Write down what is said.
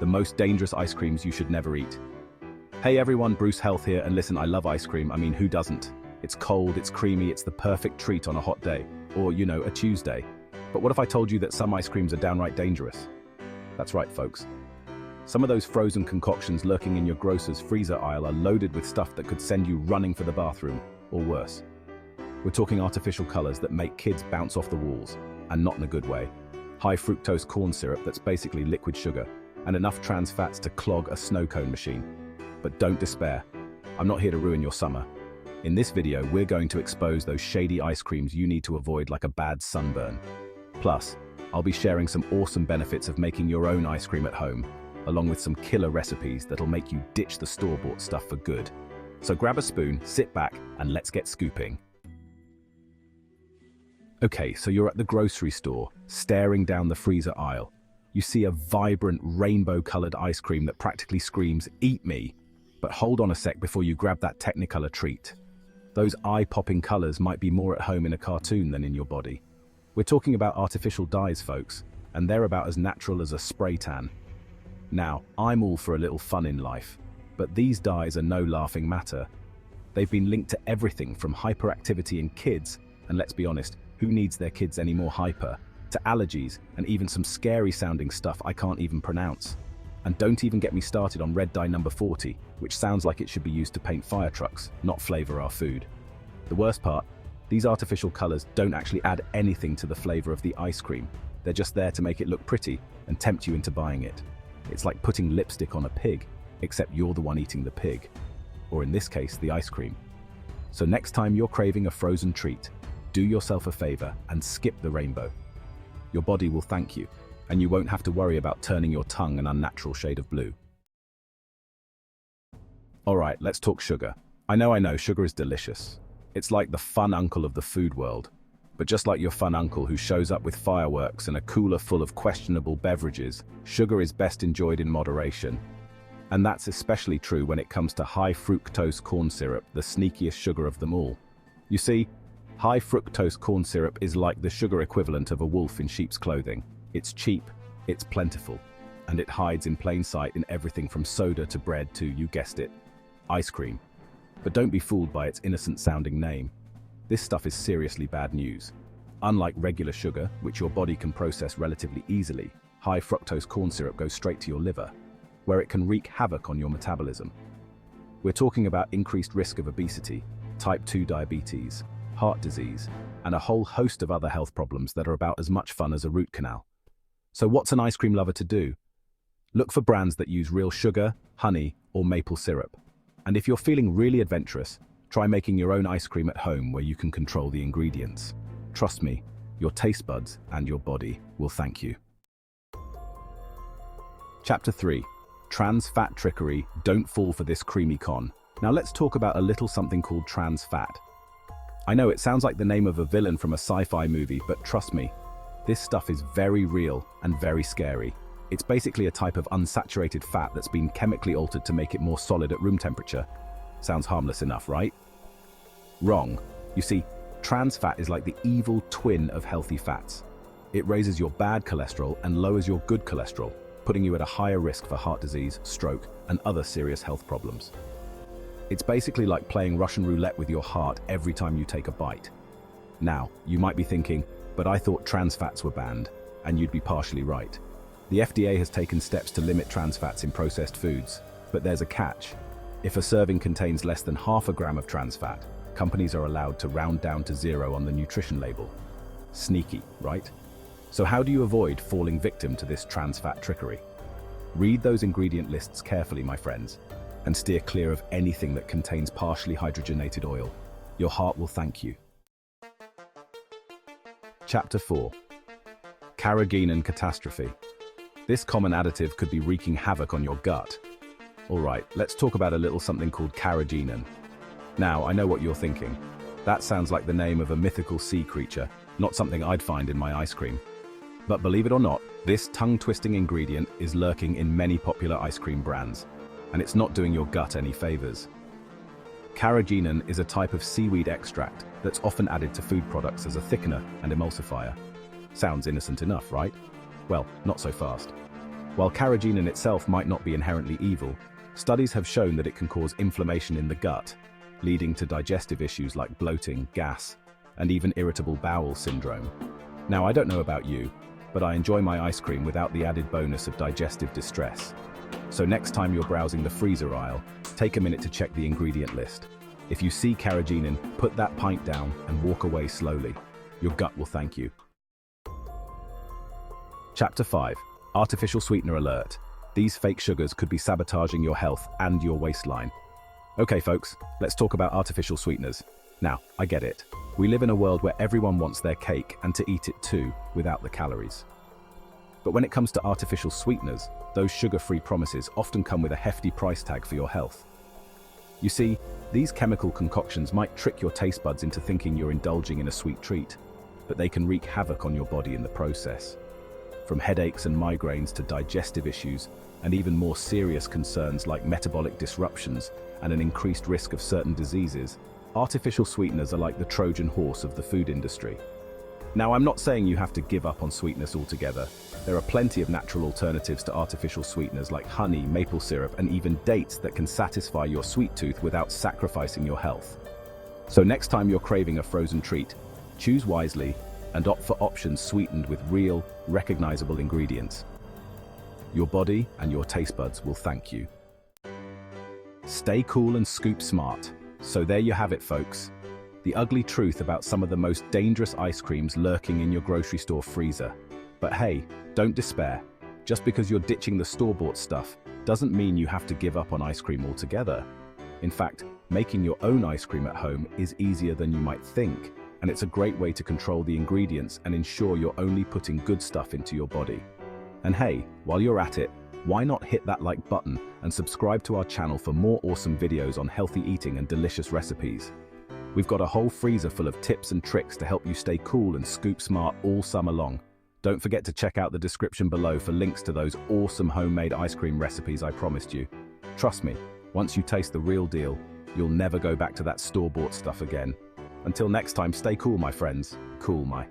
the most dangerous ice creams you should never eat. Hey everyone, Bruce Health here, and listen, I love ice cream. I mean, who doesn't? It's cold, it's creamy, it's the perfect treat on a hot day. Or, you know, a Tuesday. But what if I told you that some ice creams are downright dangerous? That's right, folks. Some of those frozen concoctions lurking in your grocer's freezer aisle are loaded with stuff that could send you running for the bathroom, or worse. We're talking artificial colors that make kids bounce off the walls, and not in a good way. High fructose corn syrup that's basically liquid sugar, and enough trans fats to clog a snow cone machine. But don't despair. I'm not here to ruin your summer. In this video, we're going to expose those shady ice creams you need to avoid like a bad sunburn. Plus, I'll be sharing some awesome benefits of making your own ice cream at home, along with some killer recipes that'll make you ditch the store-bought stuff for good. So grab a spoon, sit back, and let's get scooping. Okay, so you're at the grocery store, staring down the freezer aisle. You see a vibrant, rainbow-colored ice cream that practically screams, "Eat me!" But hold on a sec before you grab that Technicolor treat. Those eye-popping colors might be more at home in a cartoon than in your body. We're talking about artificial dyes, folks, and they're about as natural as a spray tan. Now, I'm all for a little fun in life, but these dyes are no laughing matter. They've been linked to everything from hyperactivity in kids, and let's be honest, who needs their kids any more hyper, to allergies, and even some scary-sounding stuff I can't even pronounce. And don't even get me started on red dye number 40, which sounds like it should be used to paint fire trucks, not flavor our food. The worst part, these artificial colors don't actually add anything to the flavor of the ice cream. They're just there to make it look pretty and tempt you into buying it. It's like putting lipstick on a pig, except you're the one eating the pig. Or in this case, the ice cream. So next time you're craving a frozen treat, do yourself a favor and skip the rainbow. Your body will thank you, and you won't have to worry about turning your tongue an unnatural shade of blue. Alright, let's talk sugar. I know, sugar is delicious. It's like the fun uncle of the food world. But just like your fun uncle who shows up with fireworks and a cooler full of questionable beverages, sugar is best enjoyed in moderation. And that's especially true when it comes to high fructose corn syrup, the sneakiest sugar of them all. You see, high fructose corn syrup is like the sugar equivalent of a wolf in sheep's clothing. It's cheap, it's plentiful, and it hides in plain sight in everything from soda to bread to, you guessed it, ice cream. But don't be fooled by its innocent-sounding name. This stuff is seriously bad news. Unlike regular sugar, which your body can process relatively easily, high fructose corn syrup goes straight to your liver, where it can wreak havoc on your metabolism. We're talking about increased risk of obesity, type 2 diabetes, heart disease, and a whole host of other health problems that are about as much fun as a root canal. So what's an ice cream lover to do? Look for brands that use real sugar, honey, or maple syrup. And if you're feeling really adventurous, try making your own ice cream at home where you can control the ingredients. Trust me, your taste buds and your body will thank you. Chapter 3. Trans fat trickery, don't fall for this creamy con. Now let's talk about a little something called trans fat. I know it sounds like the name of a villain from a sci-fi movie, but trust me, this stuff is very real and very scary. It's basically a type of unsaturated fat that's been chemically altered to make it more solid at room temperature. Sounds harmless enough, right? Wrong. You see, trans fat is like the evil twin of healthy fats. It raises your bad cholesterol and lowers your good cholesterol, putting you at a higher risk for heart disease, stroke, and other serious health problems. It's basically like playing Russian roulette with your heart every time you take a bite. Now, you might be thinking, but I thought trans fats were banned, and you'd be partially right. The FDA has taken steps to limit trans fats in processed foods, but there's a catch. If a serving contains less than half a gram of trans fat, companies are allowed to round down to 0 on the nutrition label. Sneaky, right? So how do you avoid falling victim to this trans fat trickery? Read those ingredient lists carefully, my friends, and steer clear of anything that contains partially hydrogenated oil. Your heart will thank you. Chapter 4. Carrageenan catastrophe. This common additive could be wreaking havoc on your gut. Alright, let's talk about a little something called carrageenan. Now, I know what you're thinking. That sounds like the name of a mythical sea creature, not something I'd find in my ice cream. But believe it or not, this tongue-twisting ingredient is lurking in many popular ice cream brands, and it's not doing your gut any favors. Carrageenan is a type of seaweed extract that's often added to food products as a thickener and emulsifier. Sounds innocent enough, right? Well, not so fast. While carrageenan itself might not be inherently evil, studies have shown that it can cause inflammation in the gut, leading to digestive issues like bloating, gas, and even irritable bowel syndrome. Now, I don't know about you, but I enjoy my ice cream without the added bonus of digestive distress. So next time you're browsing the freezer aisle, take a minute to check the ingredient list. If you see carrageenan, put that pint down and walk away slowly. Your gut will thank you. Chapter 5. Artificial sweetener alert. These fake sugars could be sabotaging your health and your waistline. Okay folks, let's talk about artificial sweeteners. Now, I get it. We live in a world where everyone wants their cake and to eat it too, without the calories. But when it comes to artificial sweeteners, those sugar-free promises often come with a hefty price tag for your health. You see, these chemical concoctions might trick your taste buds into thinking you're indulging in a sweet treat, but they can wreak havoc on your body in the process. From headaches and migraines to digestive issues, and even more serious concerns like metabolic disruptions and an increased risk of certain diseases, artificial sweeteners are like the Trojan horse of the food industry. Now, I'm not saying you have to give up on sweetness altogether. There are plenty of natural alternatives to artificial sweeteners like honey, maple syrup, and even dates that can satisfy your sweet tooth without sacrificing your health. So next time you're craving a frozen treat, choose wisely and opt for options sweetened with real, recognizable ingredients. Your body and your taste buds will thank you. Stay cool and scoop smart. So there you have it, folks. The ugly truth about some of the most dangerous ice creams lurking in your grocery store freezer. But hey, don't despair. Just because you're ditching the store-bought stuff doesn't mean you have to give up on ice cream altogether. In fact, making your own ice cream at home is easier than you might think, and it's a great way to control the ingredients and ensure you're only putting good stuff into your body. And hey, while you're at it, why not hit that like button and subscribe to our channel for more awesome videos on healthy eating and delicious recipes. We've got a whole freezer full of tips and tricks to help you stay cool and scoop smart all summer long. Don't forget to check out the description below for links to those awesome homemade ice cream recipes I promised you. Trust me, once you taste the real deal, you'll never go back to that store-bought stuff again. Until next time, stay cool, my friends. Cool, my.